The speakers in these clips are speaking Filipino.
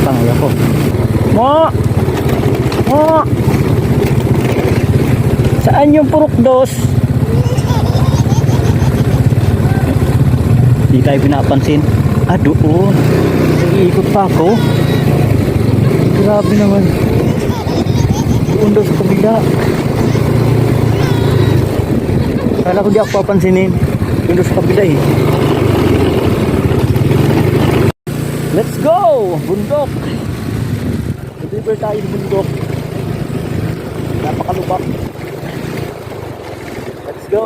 matapang ako. Mo! Mo! Saan yung purok dos? Di tayo pinapansin. Ah, doon. Nag-iikot pa ako. Grabe naman. Doon daw sa kabila. Kala ko di ako papansinin. Doon daw sa kabila eh. Let's go! Bundok! Deliver tayo sa bundok. Napakalubak. Let's go!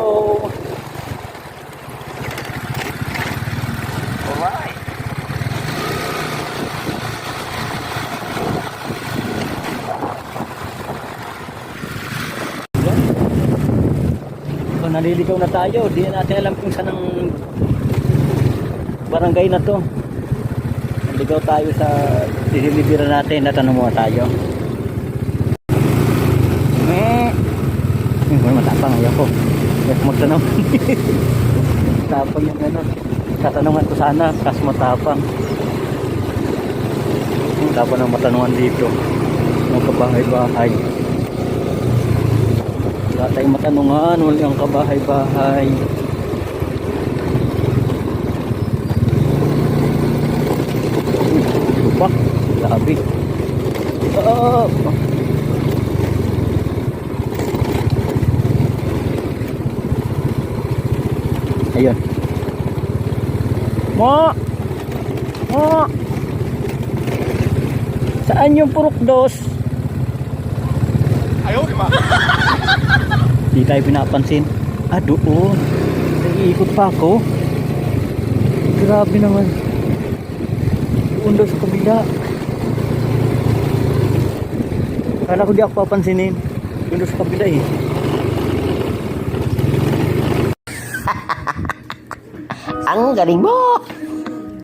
Alright! So, naliligaw na tayo. Di natin alam kung saan ang barangay na to. Naligaw tayo sa delivery natin. Natanong muna tayo. Matapang ayaw ko. Ayaw ko magtanong. Matapang yung ano. Katanungan ko sana. Kaso matapang. Tapos ng matanungan dito. Mga kabahay-bahay. Wala tayong matanungan. Wala yung kabahay-bahay. Lupak. Grabe. Oh! Ayun. Mo! Mo! Saan yung purok dos? Ayaw, di ba? Di tayo pinapansin. Ah, doon. Nag-iikot pa ako. Grabe naman. Doon daw sa kabila. Kala ko di ako papansinin. Doon daw sa kabila eh. Ang galing mo!